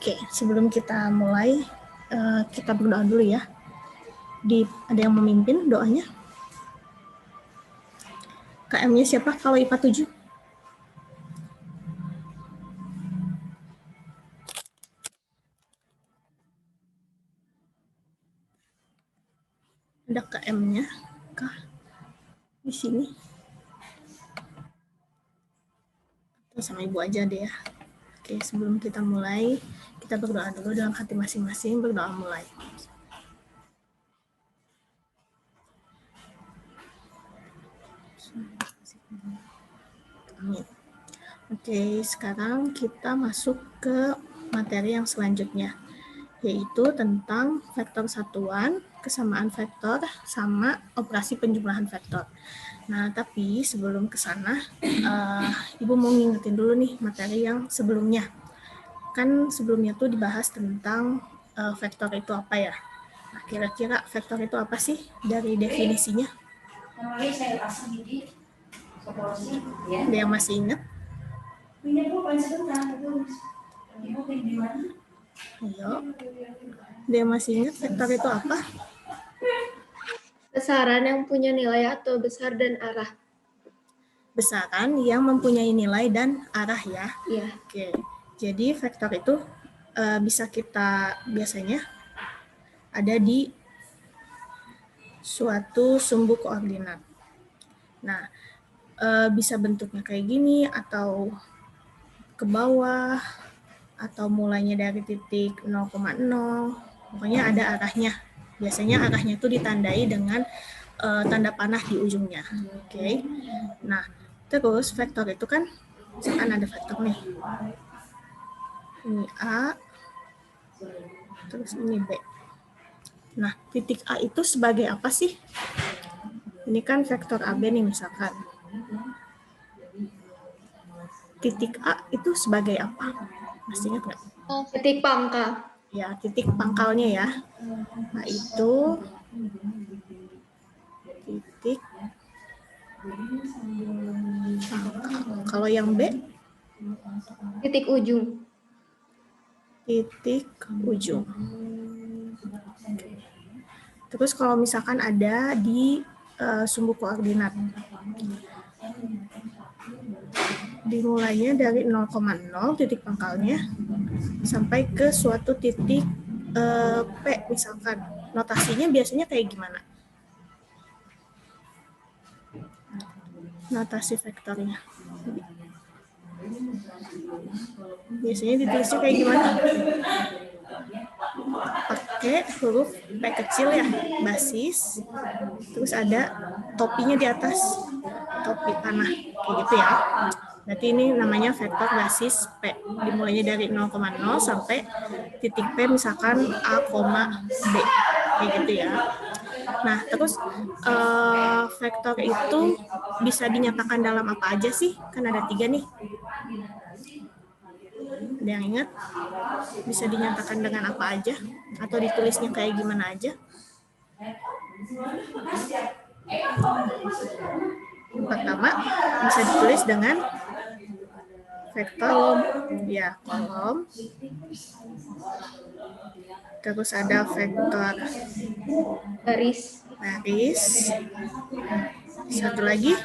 Oke, sebelum kita mulai, kita berdoa dulu ya. Ada yang memimpin doanya? KM-nya siapa kalau IPA 7? Ada KM-nya kah di sini? Atau sama ibu aja deh ya. Oke, sebelum kita mulai, kita berdoa dulu dalam hati masing-masing, berdoa mulai. Amin. Oke, sekarang kita masuk ke materi yang selanjutnya, yaitu tentang vektor satuan, kesamaan vektor, sama operasi penjumlahan vektor. Nah, tapi sebelum ke sana, Ibu mau ngingetin dulu nih materi yang sebelumnya. Kan sebelumnya tuh dibahas tentang vektor itu apa ya. Nah, kira-kira vektor itu apa sih dari definisinya? Ada yang masih ingat? Ayo. Ada yang masih ingat vektor itu apa? Besaran yang punya nilai atau besar dan arah. Besaran yang mempunyai nilai dan arah ya. Iya. Oke. Jadi vektor itu bisa kita biasanya ada di suatu sumbu koordinat. Nah, bisa bentuknya kayak gini atau ke bawah atau mulainya dari titik 0,0, pokoknya ada arahnya. Biasanya arahnya itu ditandai dengan tanda panah di ujungnya. Oke. Nah, terus vektor itu kan misalkan ada vektor nih. Ini A, terus ini B. Nah, titik A itu sebagai apa sih? Ini kan vektor AB nih misalkan. Titik A itu sebagai apa? Masih ingat nggak? Titik pangkal. Ya, titik pangkalnya ya. Nah, itu titik pangkal. Kalau yang B? Titik ujung. Titik ujung. Terus kalau misalkan ada di sumbu koordinat, dimulainya dari 0,0 titik pangkalnya sampai ke suatu titik P misalkan. Notasinya biasanya kayak gimana? Notasi vektornya. Biasanya ditulisnya kayak gimana? Pakai huruf P kecil ya, basis. Terus ada topinya di atas, topi panah, kayak gitu ya. Berarti ini namanya vektor basis P. Dimulainya dari 0,0 sampai titik P misalkan A, B. Kayak gitu ya. Nah, terus vektor itu bisa dinyatakan dalam apa aja sih? Kan ada 3 nih. Ada yang ingat? Bisa dinyatakan dengan apa aja? Atau ditulisnya kayak gimana aja? Yang pertama, bisa ditulis dengan vektor ya, kolom. Terus ada vektor Baris. Satu lagi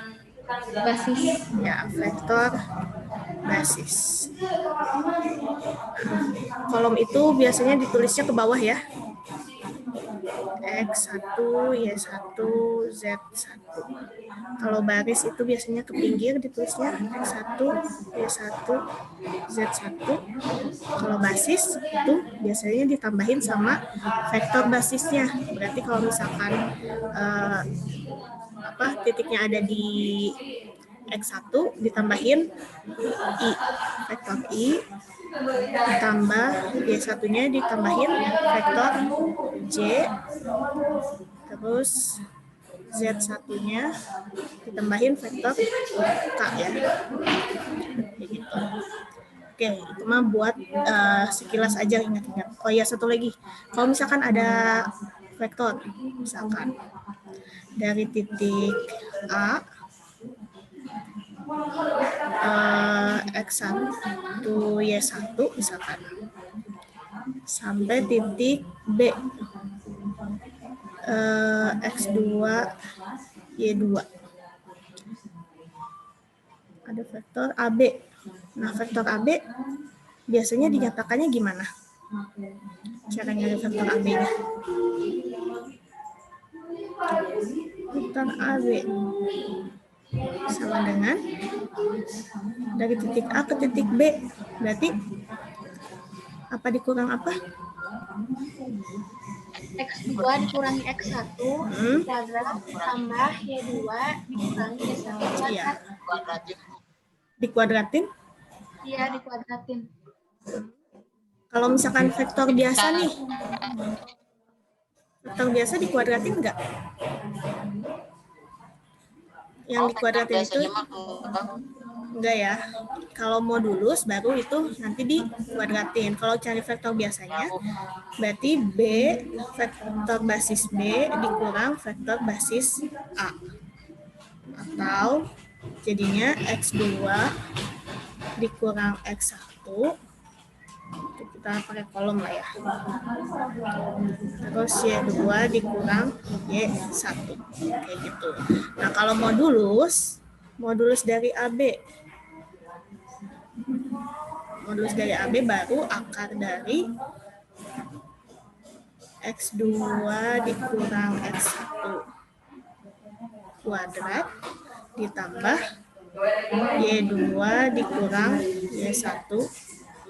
Basis. ya, vektor basis. Kolom itu biasanya ditulisnya ke bawah ya. X1, Y1, Z1. Kalau baris itu biasanya ke pinggir ditulisnya X1, Y1, Z1. Kalau basis itu biasanya ditambahin sama vektor basisnya. Berarti kalau misalkan titiknya ada di X1 ditambahin I, vektor I, ditambah Y1-nya ditambahin vektor J, terus Z1-nya ditambahin vektor K ya. Begitu. Oke, itu mah buat sekilas aja ingat-ingat. Oh ya, satu lagi. Kalau misalkan ada vektor, misalkan dari titik A, X1, Y1 misalkan. sampai titik B. X2, Y2. Ada vektor AB. Nah, vektor AB biasanya dinyatakannya gimana? Cara nyari vektor AB-nya. Vektor AB sama dengan dari titik A ke titik B. Berarti apa dikurang apa? X2 dikurangi X1 kuadrat tambah Y2 dikurangi Y1 kuadrat. Iya. Dikuadratin? Iya, dikuadratin. Kalau misalkan vektor biasa nih, vektor biasa dikuadratin enggak? Yang dikuadratin itu enggak ya. Kalau modulus baru itu nanti dikuadratin. Kalau cari vektor biasanya, berarti B, vektor basis B dikurang vektor basis A. Atau jadinya X2 dikurang X1. Kita pakai kolom lah ya. Terus Y2 dikurang Y1. Kayak gitu. Nah, kalau modulus dari AB. Modulus dari AB baru akar dari X2 dikurang X1 kuadrat ditambah Y2 dikurang Y1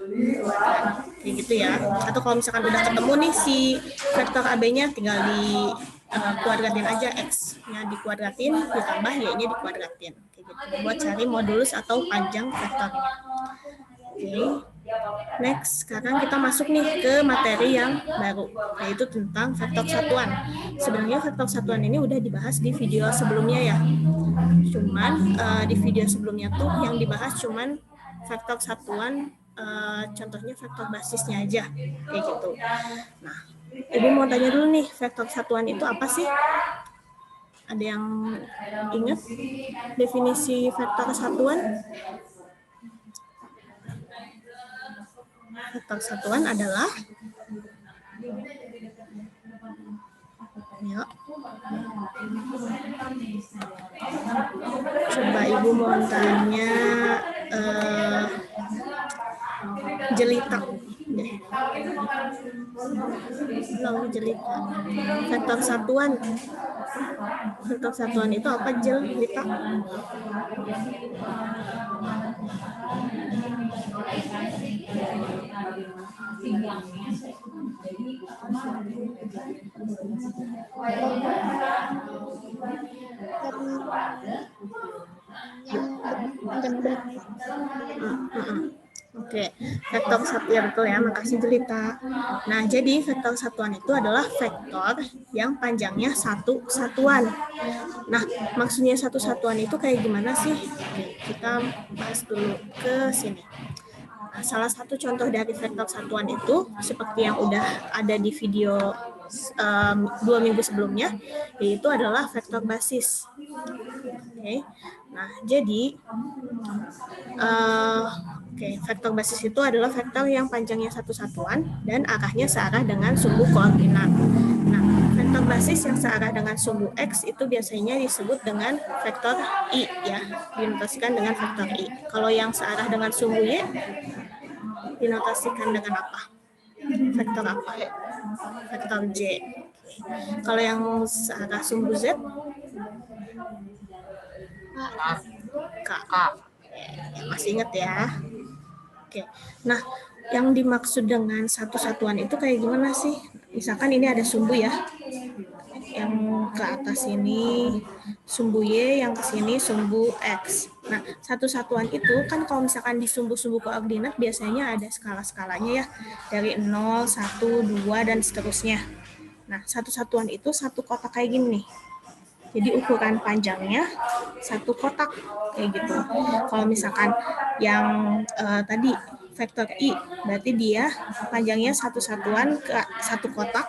kuadrat. Kayak gitu ya. Atau kalau misalkan udah ketemu nih si vektor AB-nya, tinggal di kuadratin aja, X-nya dikuadratin ditambah Y-nya dikuadratin. Kayak gitu. Buat cari modulus atau panjang vektornya. Oke. Next, sekarang kita masuk nih ke materi yang baru, yaitu tentang vektor satuan. Sebenarnya vektor satuan ini udah dibahas di video sebelumnya ya. Cuman di video sebelumnya tuh yang dibahas cuman vektor satuan, contohnya vektor basisnya aja, kayak gitu. Nah, Ibu mau tanya dulu nih, vektor satuan itu apa sih? Ada yang ingat definisi vektor satuan? Vektor satuan adalah, yuk, coba Ibu mau tanya Jelita. Belum Jelita. Vektor satuan. Vektor satuan itu apa, Jelita? Oke, vektor satuan betul ya, makasih Jelita. Nah, jadi vektor satuan itu adalah vektor yang panjangnya satu satuan. Nah, maksudnya satu satuan itu kayak gimana sih? Oke, kita bahas dulu ke sini. Nah, salah satu contoh dari vektor satuan itu seperti yang udah ada di video 2 minggu sebelumnya, yaitu adalah vektor basis. Oke, nah jadi vektor basis itu adalah vektor yang panjangnya satu satuan dan arahnya searah dengan sumbu koordinat. Nah, vektor basis yang searah dengan sumbu X itu biasanya disebut dengan vektor I ya, dinotasikan dengan vektor I. Kalau yang searah dengan sumbu Y dinotasikan dengan apa? Vektor apa? Vektor J. Kalau yang searah sumbu Z? K. Ya, masih ingat ya? Oke. Nah, yang dimaksud dengan satu satuan itu kayak gimana sih? Misalkan ini ada sumbu ya. Yang ke atas ini sumbu Y, yang ke sini sumbu X. Nah, satu satuan itu kan kalau misalkan di sumbu-sumbu koordinat biasanya ada skala-skalanya ya. Dari 0, 1, 2, dan seterusnya. Nah, satu satuan itu satu kotak kayak gini nih. Jadi ukuran panjangnya satu kotak kayak gitu. Kalau misalkan yang tadi vektor I, berarti dia panjangnya satu satuan ke satu kotak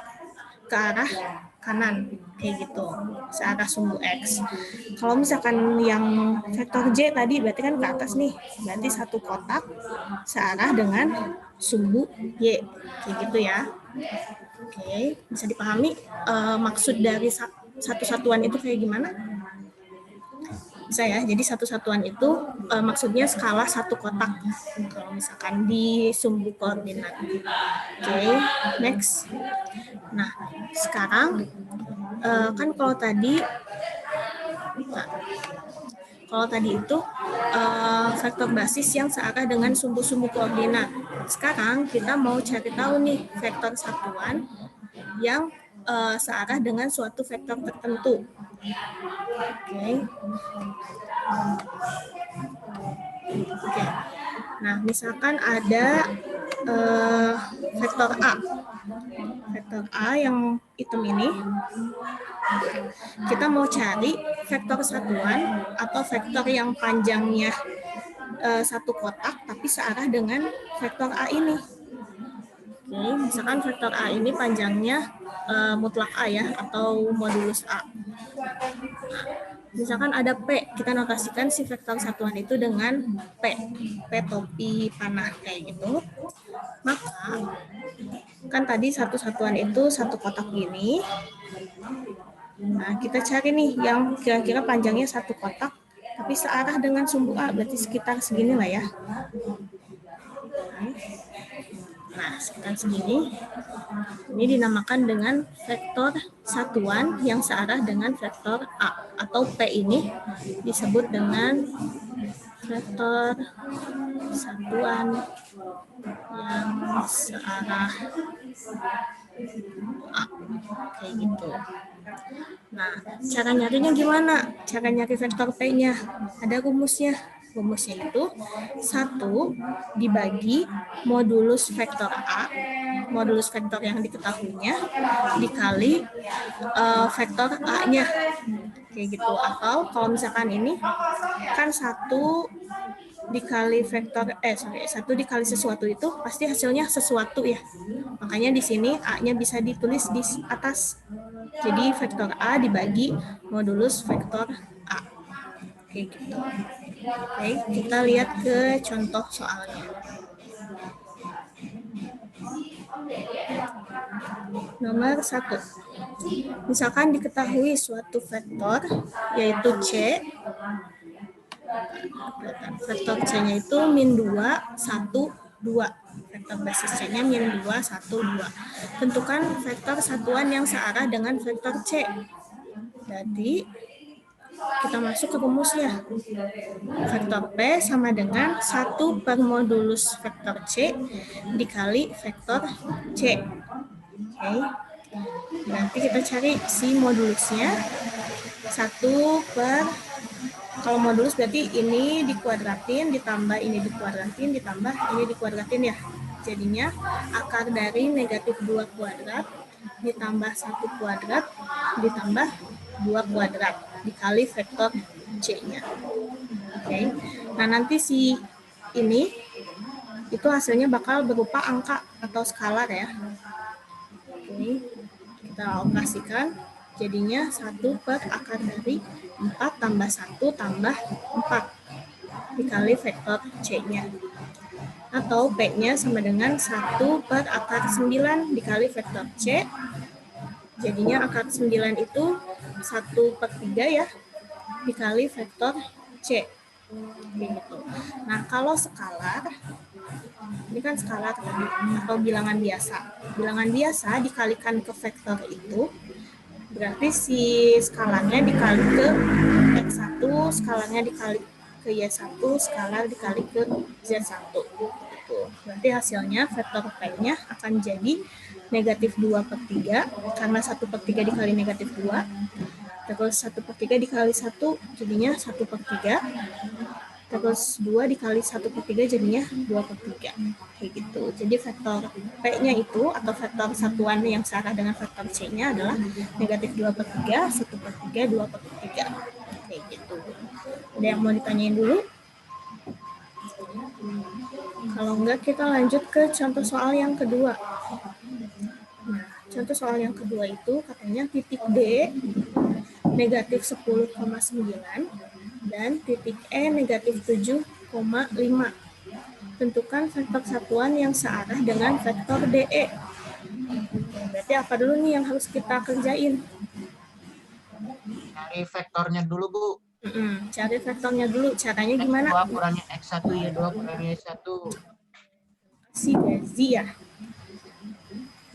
ke arah kanan kayak gitu, searah sumbu X. Kalau misalkan yang vektor J tadi berarti kan ke atas nih, berarti satu kotak searah dengan sumbu Y. Kayak gitu ya. Oke, bisa dipahami maksud dari satu satuan itu kayak gimana? Bisa ya, jadi satu satuan itu maksudnya skala satu kotak. Kalau misalkan di sumbu koordinat. Oke, next. Nah, sekarang kan kalau tadi itu vektor basis yang searah dengan sumbu-sumbu koordinat. Sekarang kita mau cari tahu nih vektor satuan yang searah dengan suatu vektor tertentu. Oke. Nah, misalkan ada vektor A. Vektor A yang hitam ini, kita mau cari vektor satuan atau vektor yang panjangnya satu kotak tapi searah dengan vektor A ini. Oke, misalkan vektor A ini panjangnya mutlak A ya, atau modulus A. Misalkan ada P, kita notasikan si vektor satuan itu dengan P topi panah kayak gitu. Maka kan tadi satu satuan itu satu kotak gini. Nah, kita cari nih yang kira-kira panjangnya satu kotak tapi searah dengan sumbu A, berarti sekitar segini lah ya. Nah, sekitar segini. Ini dinamakan dengan vektor satuan yang searah dengan vektor A, atau P ini disebut dengan vektor satuan yang searah A. Kayak gitu. Nah, cara nyarinya gimana? Cara nyari vektor P-nya. Ada rumusnya. Rumusnya itu 1 dibagi modulus vektor A, modulus vektor yang diketahuinya, dikali vektor A-nya. Kayak gitu. Atau kalau misalkan ini, kan 1 dikali vektor, 1 dikali sesuatu itu pasti hasilnya sesuatu ya. Makanya di sini A-nya bisa ditulis di atas. Jadi vektor A dibagi modulus vektor A. Kayak gitu. Oke, kita lihat ke contoh soalnya. Nomor 1. Misalkan diketahui suatu vektor, yaitu C. Vektor C-nya itu min 2, 1, 2. Vektor basis C-nya min 2, 1, 2. Tentukan vektor satuan yang searah dengan vektor C. Jadi, kita masuk ke rumusnya. Vektor P sama dengan 1 per modulus vektor C dikali vektor C. Oke. Nanti kita cari si modulusnya. 1 per, kalau modulus berarti ini dikuadratin, ditambah ini dikuadratin, ditambah ini dikuadratin ya. Jadinya akar dari negatif 2 kuadrat ditambah 1 kuadrat ditambah 2 kuadrat dikali vektor C-nya. Oke. Nah, nanti si ini itu hasilnya bakal berupa angka atau skalar ya. Oke. Kita operasikan, jadinya 1 per akar dari 4 tambah 1 tambah 4 dikali vektor C-nya. Atau P-nya sama dengan 1 per akar 9 dikali vektor C. Jadinya akar 9 itu 1 per 3 ya, dikali vektor C. Gitu. Nah, kalau skalar, ini kan skalar atau bilangan biasa. Bilangan biasa dikalikan ke vektor itu, berarti si skalarnya dikali ke X1, skalarnya dikali ke Y1, skalar dikali ke Z1. Gitu. Berarti hasilnya vektor P-nya akan jadi negatif 2 per 3, karena 1 per 3 dikali negatif 2, terus 1 per 3 dikali 1, jadinya 1 per 3, terus 2 dikali 1 per 3, jadinya 2 per 3. Kayak gitu. Jadi vektor P-nya itu, atau vektor satuan yang searah dengan vektor C-nya adalah negatif 2 per 3, 1 per 3, 2 per 3. Kayak gitu. Ada yang mau ditanyain dulu? Kalau enggak, kita lanjut ke contoh soal yang kedua. Nah, contoh soal yang kedua itu katanya titik D negatif 10,9 dan titik E negatif 7,5. tentukan vektor satuan yang searah dengan vektor DE. Berarti apa dulu nih yang harus kita kerjain? Cari vektornya dulu, Bu. Cari vektornya dulu. Caranya gimana? X2 kurangi X1, Y2 kurangi Y1. Si Gazi ya.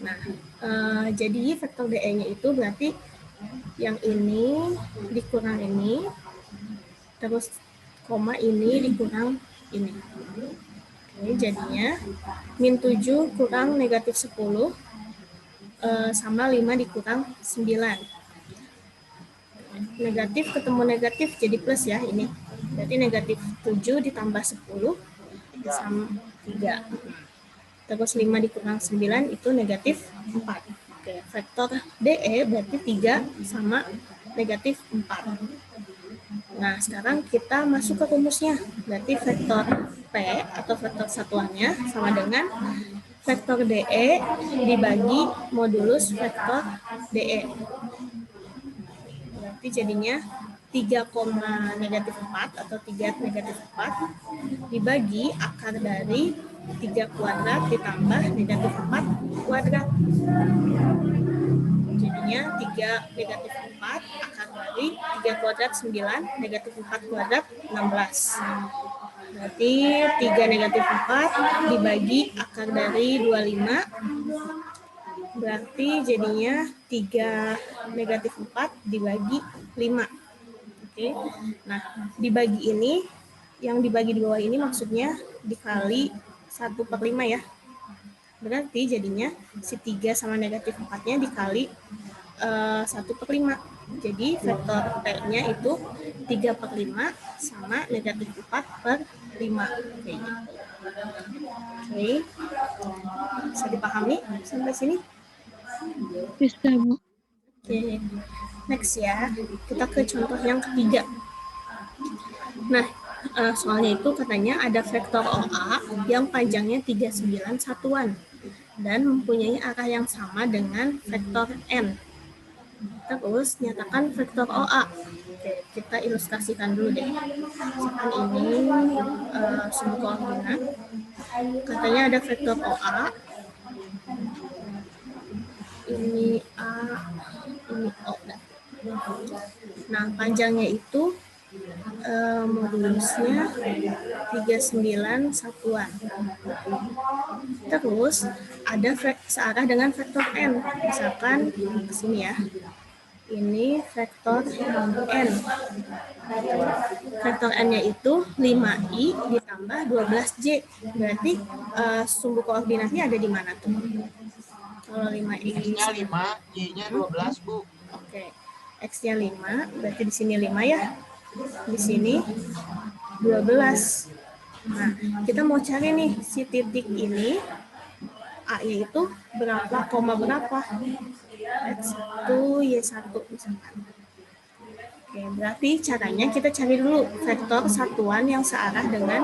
Nah, jadi vektor DE-nya itu berarti yang ini dikurang ini, terus koma ini dikurang ini. Oke, jadinya min 7 kurang negatif 10 sama 5 dikurang 9. Negatif ketemu negatif jadi plus ya ini. Berarti negatif 7 ditambah 10 sama 3. Terus 5 dikurang 9 itu negatif 4. Oke, vektor DE berarti 3 sama negatif 4. Nah, sekarang kita masuk ke rumusnya. Berarti vektor P atau vektor satuannya sama dengan vektor DE dibagi modulus vektor DE. Berarti jadinya 3, negatif 4 atau 3 negatif 4 dibagi akar dari 3 kuadrat ditambah negatif 4 kuadrat. Jadinya 3 negatif 4 akar dari 3 kuadrat 9, negatif 4 kuadrat 16. Berarti 3 negatif 4 dibagi akar dari 25. Berarti jadinya 3 negatif 4 dibagi 5. Oke. Nah, dibagi ini, yang dibagi di bawah ini maksudnya dikali 1/5 ya. Berarti jadinya si 3 sama negatif 4-nya dikali 1/5. Jadi vektor P-nya itu 3/5 sama negatif 4/5. Oke. Oke. Bisa dipahami sampai sini? Bisa, Bu. Oke. Next ya. Kita ke contoh yang ketiga. Nah, soalnya itu katanya ada vektor OA yang panjangnya 39 satuan dan mempunyai arah yang sama dengan vektor N. Terus nyatakan vektor OA. Oke, kita ilustrasikan dulu deh. Misalkan ini sumbu koordinat. Katanya ada vektor OA. Ini A, ini O. Nah, panjangnya itu modulusnya 39 satuan. Terus ada searah dengan vektor N. Misalkan ke sini ya. Ini vektor N. Vektor N-nya itu 5i ditambah 12j. Berarti sumbu koordinatnya ada di mana tuh? Kalau 5i. X-nya 5, Y-nya 12, Bu. Oke. X-nya 5, berarti di sini 5 ya. Di sini 12. Nah, kita mau cari nih si titik ini A-nya itu berapa, koma berapa? X1, Y1 misalkan. Oke, berarti caranya kita cari dulu vektor satuan yang searah dengan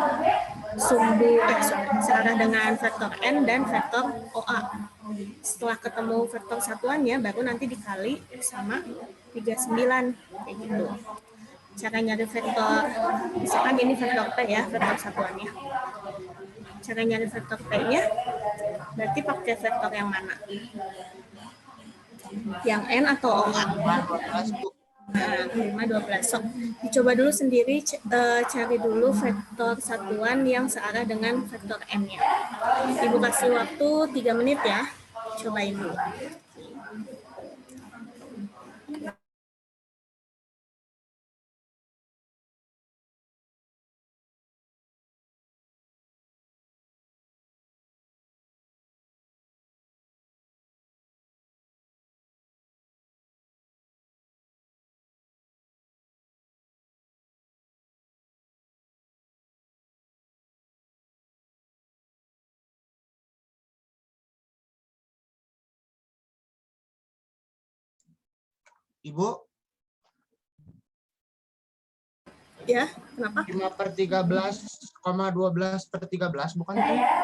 searah dengan vektor N dan vektor OA. Setelah ketemu vektor satuannya, baru nanti dikali sama 39, kayak gitu. Cara nyari vektor, misalkan ini vektor P ya, vektor satuannya. Cara nyari vektor P-nya, berarti pakai vektor yang mana? Yang N atau OA? 5, 12, Bu. Nah, 5, 12. So, dicoba dulu sendiri, cari dulu vektor satuan yang searah dengan vektor N-nya. Ibu kasih waktu 3 menit ya. Cobain dulu. Ibu? Ya, kenapa? 5/13,12/13, bukan?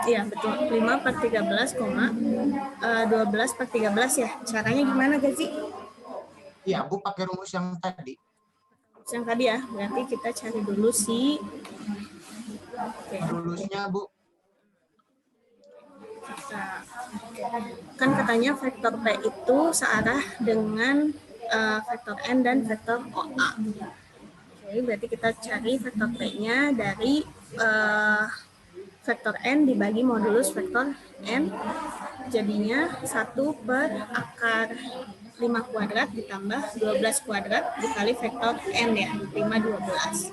Iya, betul. 5/13,12/13 ya. Caranya gimana, Gazi? Iya, Bu, pakai rumus yang tadi. Yang tadi ya, berarti kita cari dulu si Modulusnya, Bu. Kan katanya vektor P itu searah dengan vektor N dan vektor OA. Oke, berarti kita cari vektor P-nya dari vektor N dibagi modulus vektor N, jadinya 1 per akar 5 kuadrat ditambah 12 kuadrat dikali vektor N ya, 5, 12.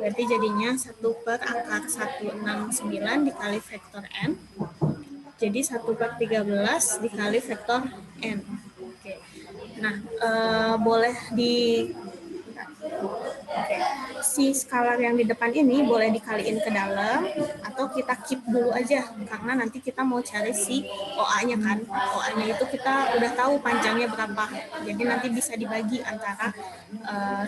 Berarti jadinya 1 per akar 169 dikali vektor N, jadi 1 per 13 dikali vektor N. Oke. Nah, boleh di si skalar yang di depan ini boleh dikaliin ke dalam atau kita keep dulu aja karena nanti kita mau cari si OA-nya kan. OA-nya itu kita udah tahu panjangnya berapa. Jadi nanti bisa dibagi antara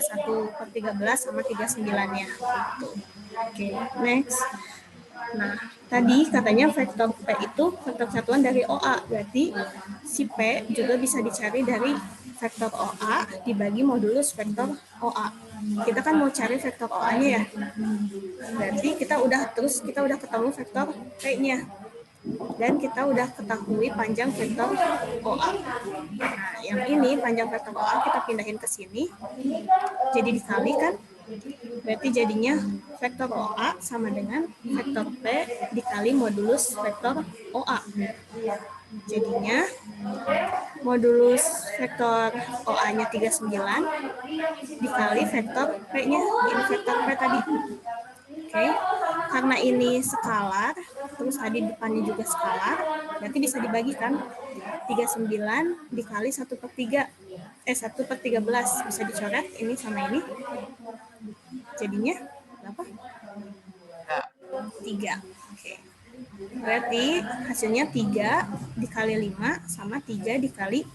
1 per 13 sama 39-nya. Gitu. Oke, next. Nah, tadi katanya vektor P itu vektor satuan dari OA. Berarti si P juga bisa dicari dari vektor OA dibagi modulus vektor OA. Kita kan mau cari vektor OA-nya ya. Berarti kita udah ketemu vektor P-nya. Dan kita udah ketahui panjang vektor OA. Nah, yang ini panjang vektor OA kita pindahin ke sini. Jadi dikali kan. Berarti jadinya vektor OA sama dengan vektor P dikali modulus vektor OA. Jadinya modulus vektor OA-nya 39 dikali vektor P-nya, ini vektor P tadi. Oke, karena ini skalar, terus tadi depannya juga skalar, berarti bisa dibagikan 39 dikali 1 per 3, 1 per 13, bisa dicoret ini sama ini. Jadinya berapa? 3. Oke. Berarti hasilnya 3 dikali 5 sama 3 dikali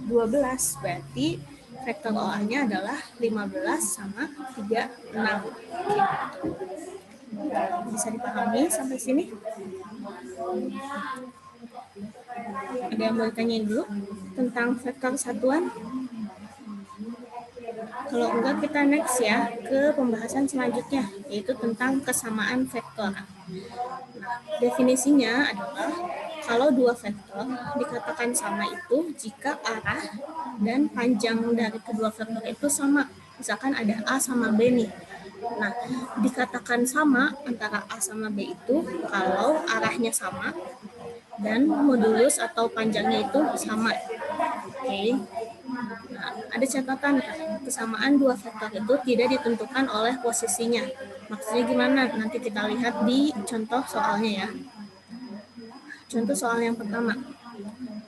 12. Berarti vektor OA-nya adalah 15 sama 36. Bisa dipahami sampai sini? Ada yang mau tanyain dulu tentang vektor satuan? Kalau enggak kita next ya ke pembahasan selanjutnya, yaitu tentang kesamaan vektor. Nah, definisinya adalah kalau dua vektor dikatakan sama itu jika arah dan panjang dari kedua vektor itu sama. Misalkan ada A sama B nih. Nah, dikatakan sama antara A sama B itu kalau arahnya sama dan modulus atau panjangnya itu sama. Oke. Nah, ada catatan, kesamaan dua vektor itu tidak ditentukan oleh posisinya. Maksudnya gimana? Nanti kita lihat di contoh soalnya ya. Contoh soal yang pertama.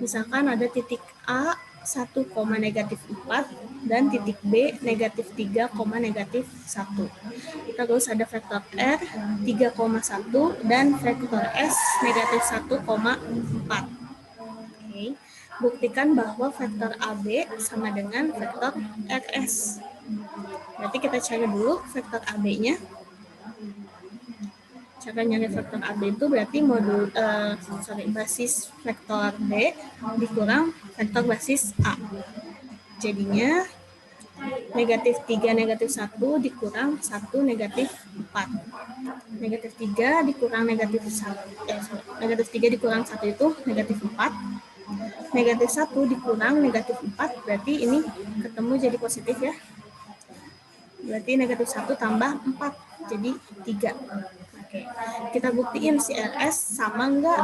Misalkan ada titik A 1, -4 dan titik B -3, -1. Terus ada vektor R 3,1 dan vektor S -1,4. Oke. Buktikan bahwa vektor AB sama dengan vektor RS. Berarti kita cari dulu vektor AB-nya. Cara nyari vektor AB itu berarti basis vektor B dikurang vektor basis A. Jadinya -3, -1 dikurang 1, -4. -3 dikurang -3 dikurang 1 itu -4. -1 dikurang -4, berarti ini ketemu jadi positif ya. Berarti -1 tambah 4, jadi 3. Oke. Kita buktiin si RS sama enggak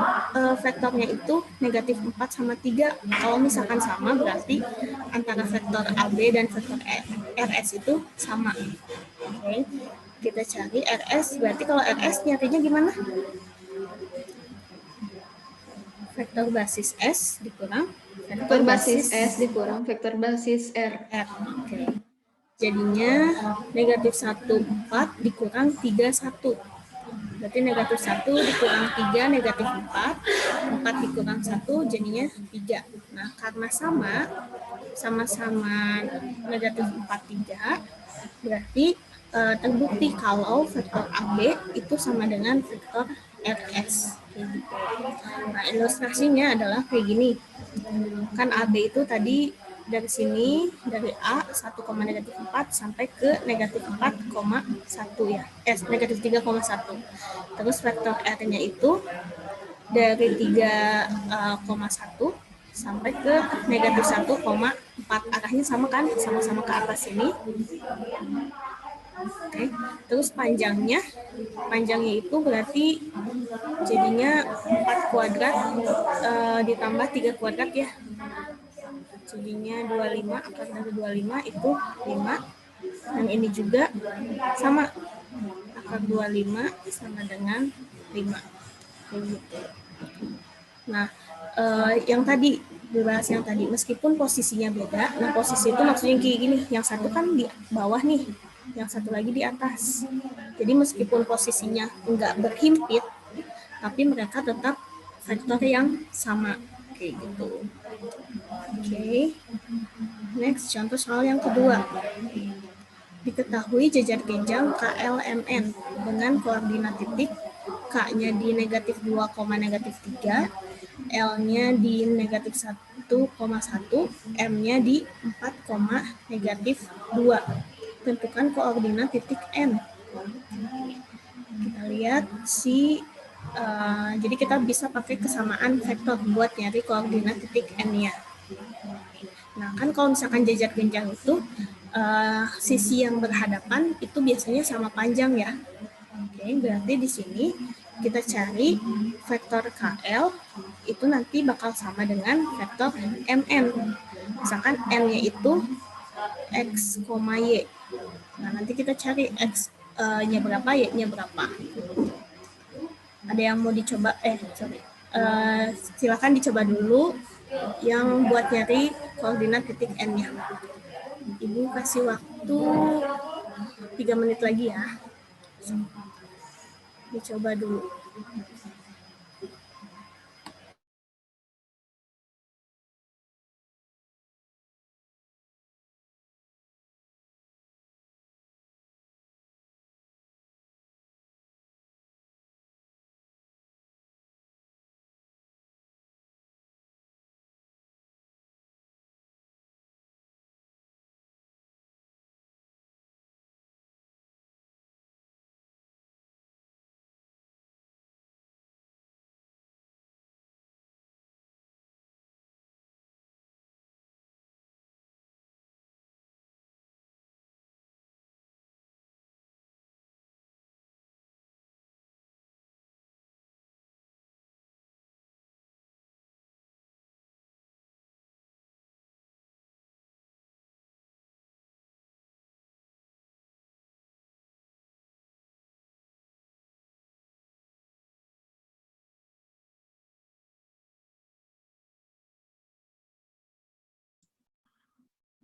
vektornya itu -4 sama 3. Kalau misalkan sama berarti antara vektor AB dan vektor RS itu sama. Oke. Kita cari RS, berarti kalau RS nyarinya gimana? Vektor basis S dikurang vektor basis S dikurang vektor basis R. Oke. Jadinya -1, 4 dikurang 3, 1. Berarti -1 dikurang 3, -4. 4 dikurang 1 jadinya 3. Nah, karena sama-sama -4, 3, berarti terbukti kalau vektor AB itu sama dengan vektor RS. Nah, ilustrasinya adalah kayak gini. Kan AB itu tadi dari sini, dari A 1,-4 sampai ke -4,1 ya. -3,1. Terus vektor R-nya itu dari 3,1 sampai ke negatif 1,4. Arahnya sama kan? Sama-sama ke atas ini. Oke. Terus panjangnya itu berarti jadinya 4 kuadrat ditambah 3 kuadrat ya. Jadinya 25, akar dari 25 itu 5. Dan ini juga sama. Akar 25 sama dengan 5. Gitu. Nah, yang tadi dibahas yang tadi, meskipun posisinya beda, nah posisi itu maksudnya kayak gini, yang satu kan di bawah nih, yang satu lagi di atas. Jadi meskipun posisinya enggak berhimpit, tapi mereka tetap vektor yang sama, kayak gitu. Oke. Next, contoh soal yang kedua. Diketahui jajar genjang KLMN dengan koordinat titik K-nya di negatif 2, negatif 3, L-nya di negatif 1,1, M-nya di 4, negatif 2. Tentukan koordinat titik N. Kita lihat jadi kita bisa pakai kesamaan vektor buat nyari koordinat titik N-nya. Nah, kan kalau misalkan jajar genjang itu sisi yang berhadapan itu biasanya sama panjang ya. Oke, berarti di sini kita cari vektor KL itu nanti bakal sama dengan vektor MN. Misalkan N-nya itu X, Y. Nah, nanti kita cari X-nya berapa, Y-nya berapa. Ada yang mau dicoba? Silakan dicoba dulu yang buat nyari koordinat titik N-nya. Ibu kasih waktu 3 menit lagi ya. Dicoba dulu.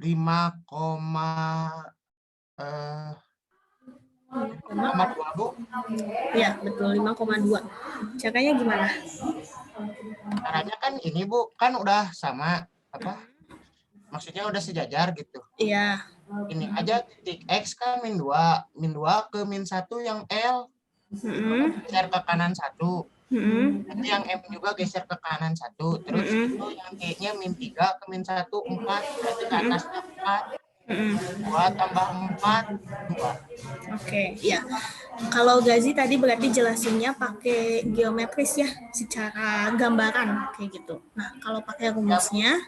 Lima koma 2, Bu. Ya, betul, 5,2. Caranya gimana? Caranya kan ini, Bu, kan udah sama maksudnya udah sejajar gitu. Iya. Ini aja titik X kan min 2 ke min 1 yang L geser ke kanan 1. Nanti yang M juga geser ke kanan 1. Terus itu yang Y-nya min 3 ke min 1, 4. Berarti ke atasnya 4. 2 tambah 4, 2. Oke, ya. Kalau Gazi tadi berarti jelasinnya pakai geometris ya, secara gambaran kayak gitu. Nah, kalau pakai rumusnya,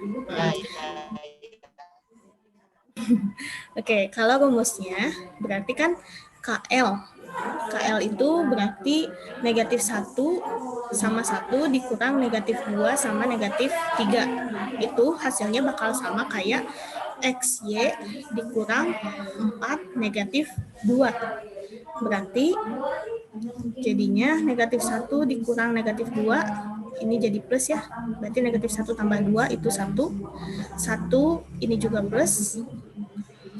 oke, kalau rumusnya berarti kan KL. KL itu berarti negatif 1 sama 1 dikurang negatif 2 sama negatif 3. Itu hasilnya bakal sama kayak XY dikurang 4 negatif 2. Berarti jadinya negatif 1 dikurang negatif 2, ini jadi plus ya. Berarti negatif 1 tambah 2 itu 1. 1 ini juga plus.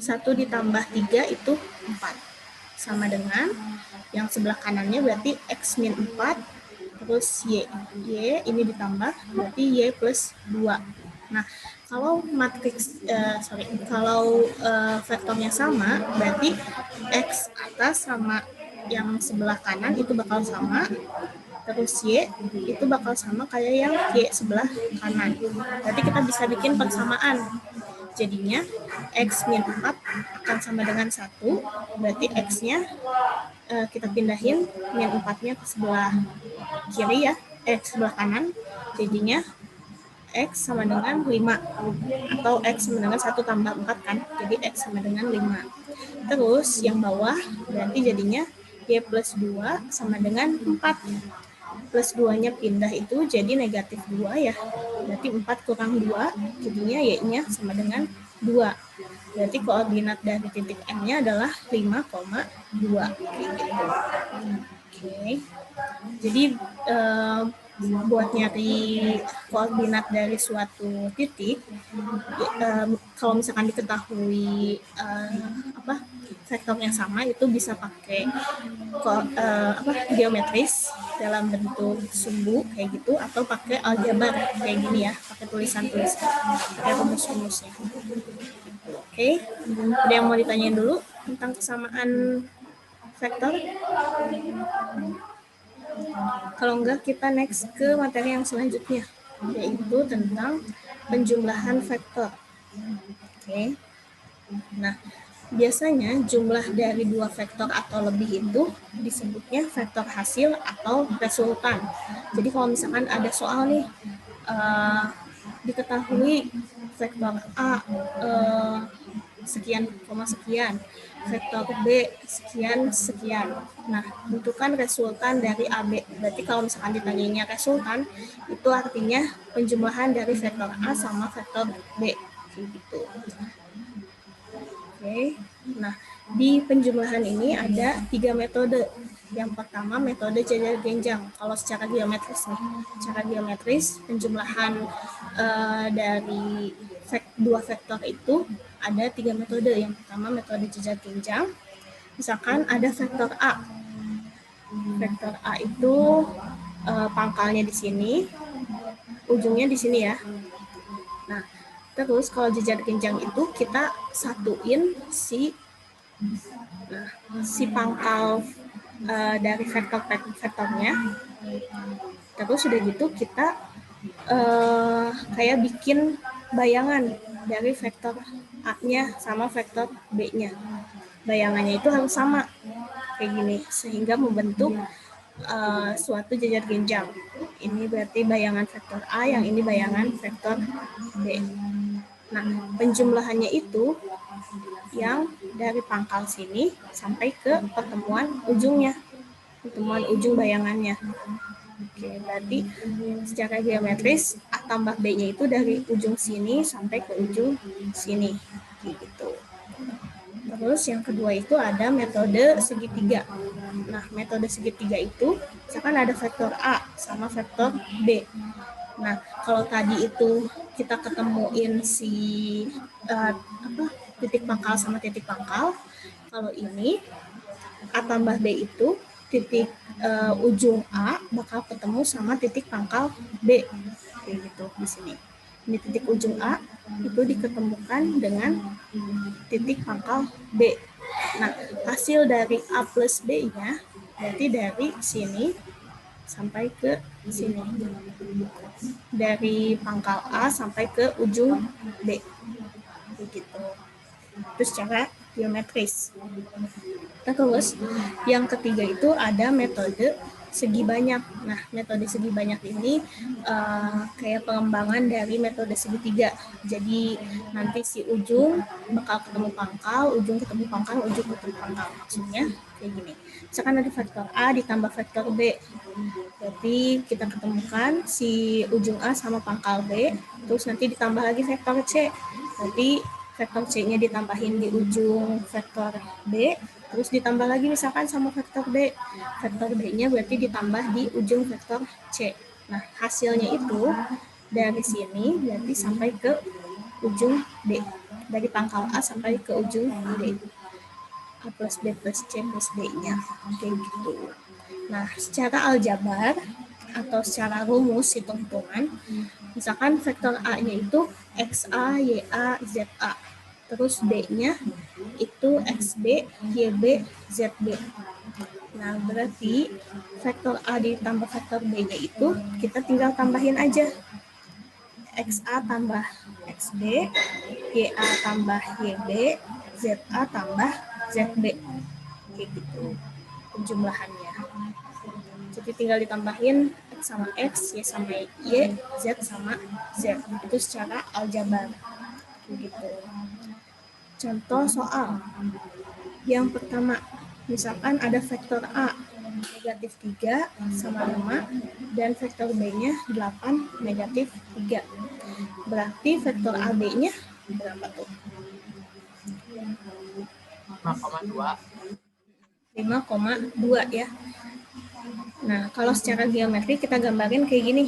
1 ditambah 3 itu 4. Sama dengan yang sebelah kanannya berarti X min 4 terus Y. Y ini ditambah berarti Y plus 2. Nah, kalau matriks kalau vektornya sama berarti X atas sama yang sebelah kanan itu bakal sama, terus Y itu bakal sama kayak yang Y sebelah kanan. Berarti kita bisa bikin persamaan. Jadinya X min 4 akan sama dengan 1, berarti X-nya kita pindahin min 4-nya ke sebelah kiri ya. sebelah kanan, jadinya X sama dengan 5. Atau X sama dengan 1 tambah 4 kan, jadi X sama dengan 5. Terus yang bawah berarti jadinya Y plus 2 sama dengan 4. Plus 2-nya pindah itu jadi negatif 2 ya. Berarti 4 kurang 2, jadinya Y-nya sama dengan 2. Berarti koordinat dari titik M-nya adalah 5,2. Oke. Jadi buat nyari koordinat dari suatu titik, kalau misalkan diketahui vektor yang sama, itu bisa pakai geometris dalam bentuk sumbu kayak gitu, atau pakai aljabar kayak gini ya, pakai tulisan-tulisan, pakai rumus-rumusnya. Oke, ada yang mau ditanyain dulu tentang kesamaan vektor? Kalau enggak, kita next ke materi yang selanjutnya, yaitu tentang penjumlahan vektor. Oke. Nah, biasanya jumlah dari dua vektor atau lebih itu disebutnya vektor hasil atau resultan. Jadi kalau misalkan ada soal nih, diketahui vektor A sekian koma sekian, vektor B sekian sekian. Nah, tentukan resultan dari AB. Berarti kalau misalkan ditanyanya resultan, itu artinya penjumlahan dari vektor A sama vektor B. Gitu. Oke. Nah, di penjumlahan ini ada 3 metode. Yang pertama metode jajar genjang. Kalau secara geometris nih, secara geometris penjumlahan dari dua vektor itu ada 3 metode. Yang pertama metode jajar genjang. Misalkan ada vektor A. Vektor A itu pangkalnya di sini, ujungnya di sini ya. Nah, terus kalau jajar genjang itu kita satuin si pangkal dari vektornya. Terus udah gitu kita kayak bikin bayangan dari vektor A-nya sama vektor B-nya. Bayangannya itu harus sama kayak gini, sehingga membentuk suatu jajar genjang. Ini berarti bayangan vektor A, yang ini bayangan vektor B. Nah, penjumlahannya itu yang dari pangkal sini sampai ke pertemuan ujungnya, pertemuan ujung bayangannya. Oke, berarti secara geometris A tambah B-nya itu dari ujung sini sampai ke ujung sini, gitu. Terus yang kedua itu ada metode segitiga. Nah, metode segitiga itu misalkan ada vektor A sama vektor B. Nah, kalau tadi itu kita ketemuin si titik pangkal sama titik pangkal, kalau ini A tambah B itu titik ujung A bakal ketemu sama titik pangkal B, kayak gitu di sini. Ini titik ujung A itu diketemukan dengan titik pangkal B. Nah, hasil dari A plus B-nya berarti dari sini sampai ke sini. Dari pangkal A sampai ke ujung B. Begitu. Itu secara geometris. Terus yang ketiga itu ada metode segi banyak. Nah, metode segi banyak ini kayak pengembangan dari metode segitiga. Jadi nanti si ujung bakal ketemu pangkal, ujung ketemu pangkal, ujung ketemu pangkal. Maksudnya kayak gini. Misalkan ada vektor A ditambah vektor B. Berarti kita ketemukan si ujung A sama pangkal B, terus nanti ditambah lagi vektor C. Berarti vektor C-nya ditambahin di ujung vektor B, terus ditambah lagi misalkan sama vektor B. Vektor B-nya berarti ditambah di ujung vektor C. Nah, hasilnya itu dari sini berarti sampai ke ujung D. Dari pangkal A sampai ke ujung D. A plus B plus C plus D-nya. Kayak gitu. Nah, secara aljabar atau secara rumus hitung-hitungan, misalkan vektor A-nya itu XA, YA, ZA. Terus B-nya itu XB, YB, ZB. Nah, berarti vektor A ditambah vektor B-nya itu kita tinggal tambahin aja. XA tambah XB, YA tambah YB, ZA tambah ZB. Kayak gitu penjumlahannya. Jadi tinggal ditambahin X sama X, Y sama Y, Z sama Z. Itu secara aljabar. Begitu. Contoh soal. Yang pertama, misalkan ada vektor A negatif 3 sama 5 dan vektor B-nya 8 negatif 3. Berarti vektor AB-nya berapa tuh? 5,2. 5,2 ya. Nah, kalau secara geometri kita gambarin kayak gini.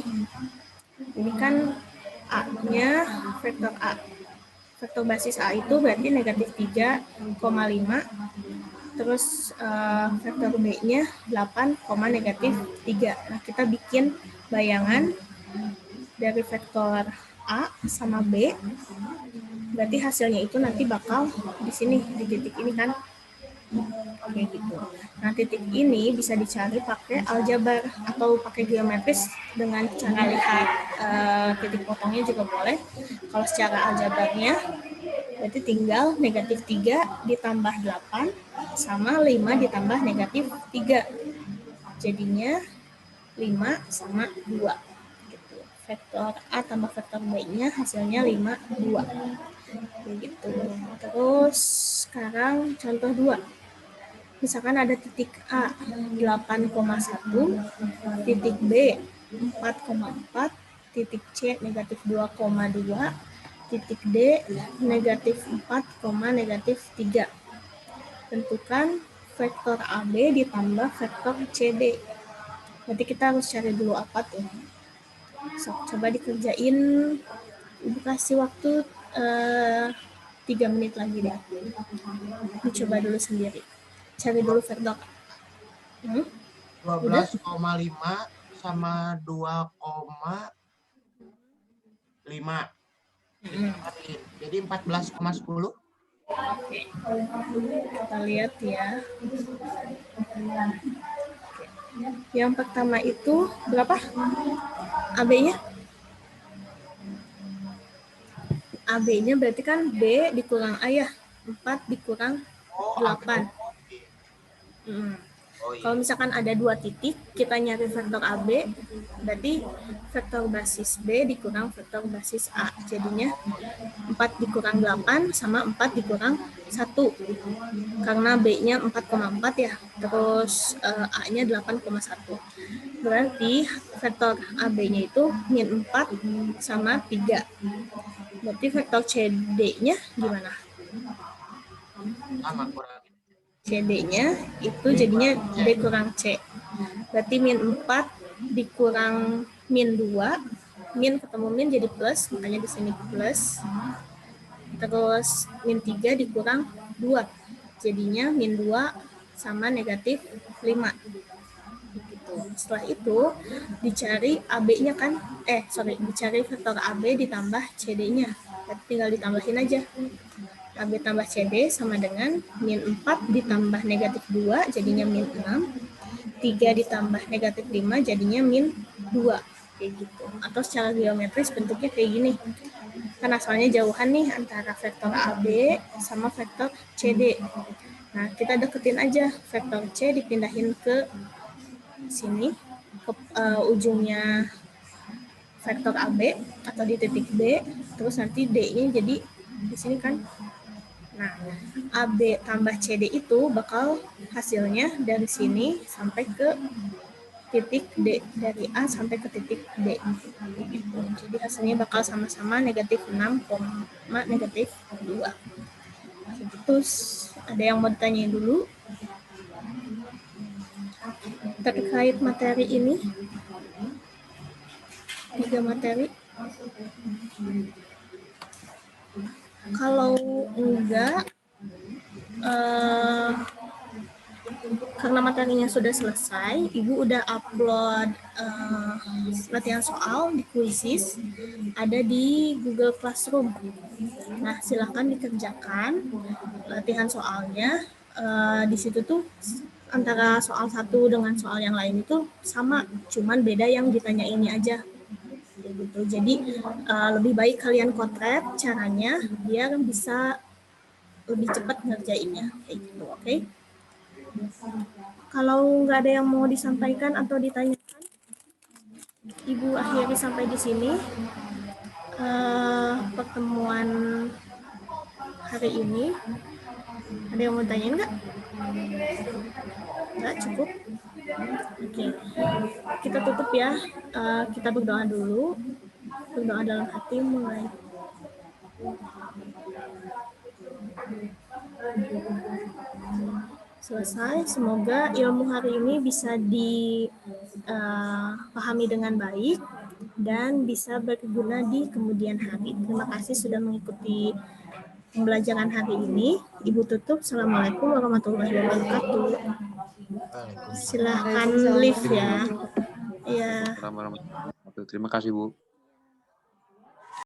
Ini kan A-nya vektor A. Vektor basis A itu berarti negatif 3,5. Terus vektor B-nya 8, negatif 3. Nah, kita bikin bayangan dari vektor A sama B. Berarti hasilnya itu nanti bakal di sini, di titik ini kan. Oke gitu. Nah, titik ini bisa dicari pakai aljabar atau pakai geometris dengan cara lihat titik potongnya juga boleh. Kalau secara aljabarnya berarti tinggal negatif 3 ditambah 8 sama 5 ditambah negatif 3. Jadinya 5 sama 2. Gitu. Vektor A tambah vektor B-nya hasilnya 5, 2. Begitu. Terus sekarang contoh 2. Misalkan ada titik A 8,1, titik B 4,4, titik C negatif 2,2, titik D negatif 4, negatif 3. Tentukan vektor AB ditambah vektor CD. Berarti kita harus cari dulu apa tuh. So, coba dikerjain. Ibu kasih waktu 3 menit lagi deh. Dicoba dulu sendiri. Cari dulu vektor. 12,5 sama 2,5. Jadi 14,10. Kita lihat ya. Yang pertama itu berapa? AB-nya? AB-nya berarti kan B dikurang A ya. 4 dikurang 8. Kalau misalkan ada 2 titik, kita nyari vektor AB, berarti vektor basis B dikurang vektor basis A. Jadinya 4 dikurang 8 sama 4 dikurang 1. Karena B-nya 4,4 ya, terus A-nya 8,1. Berarti vektor AB-nya itu min 4 sama 3. Berarti vektor CD-nya gimana? Sama kurang. CD-nya itu jadinya B kurang C. Berarti min 4 dikurang min 2. Min ketemu min jadi plus, makanya di sini plus. Terus min 3 dikurang 2. Jadinya min 2 sama negatif 5. Gitu. Setelah itu dicari AB-nya kan, dicari vektor AB ditambah CD-nya. Berarti tinggal ditambahin aja. AB tambah CD sama dengan min 4 ditambah negatif 2 jadinya min 6. 3 ditambah negatif 5 jadinya min 2. Kayak gitu. Atau secara geometris bentuknya kayak gini. Kan asalnya jauhan nih antara vektor AB sama vektor CD. Nah, kita deketin aja. Vektor C dipindahin ke sini, ke ujungnya vektor AB atau di titik B. Terus nanti D-nya jadi di sini kan. Nah, AB tambah CD itu bakal hasilnya dari sini sampai ke titik D. Dari A sampai ke titik D. Jadi hasilnya bakal sama-sama negatif 6, negatif 2. Terus ada yang mau ditanyain dulu? Terkait materi ini? 3 materi? Kalau enggak, karena materinya sudah selesai, Ibu udah upload latihan soal di Quizzes, ada di Google Classroom. Nah, silakan dikerjakan latihan soalnya. Di situ tuh antara soal satu dengan soal yang lain itu sama, cuman beda yang ditanyainnya aja. Gitu. Jadi lebih baik kalian kotret caranya biar bisa lebih cepat ngerjainnya kayak gitu, oke? Kalau nggak ada yang mau disampaikan atau ditanyakan, Ibu akhiri sampai di sini pertemuan hari ini. Ada yang mau tanyain nggak? Nggak, cukup. Oke, kita tutup ya. Kita berdoa dulu. Berdoa dalam hati mulai. Selesai. Semoga ilmu hari ini bisa dipahami dengan baik dan bisa berguna di kemudian hari. Terima kasih sudah mengikuti pembelajaran hari ini. Ibu tutup. Assalamualaikum warahmatullahi wabarakatuh. Silahkan live ya. Iya. Terima kasih Bu.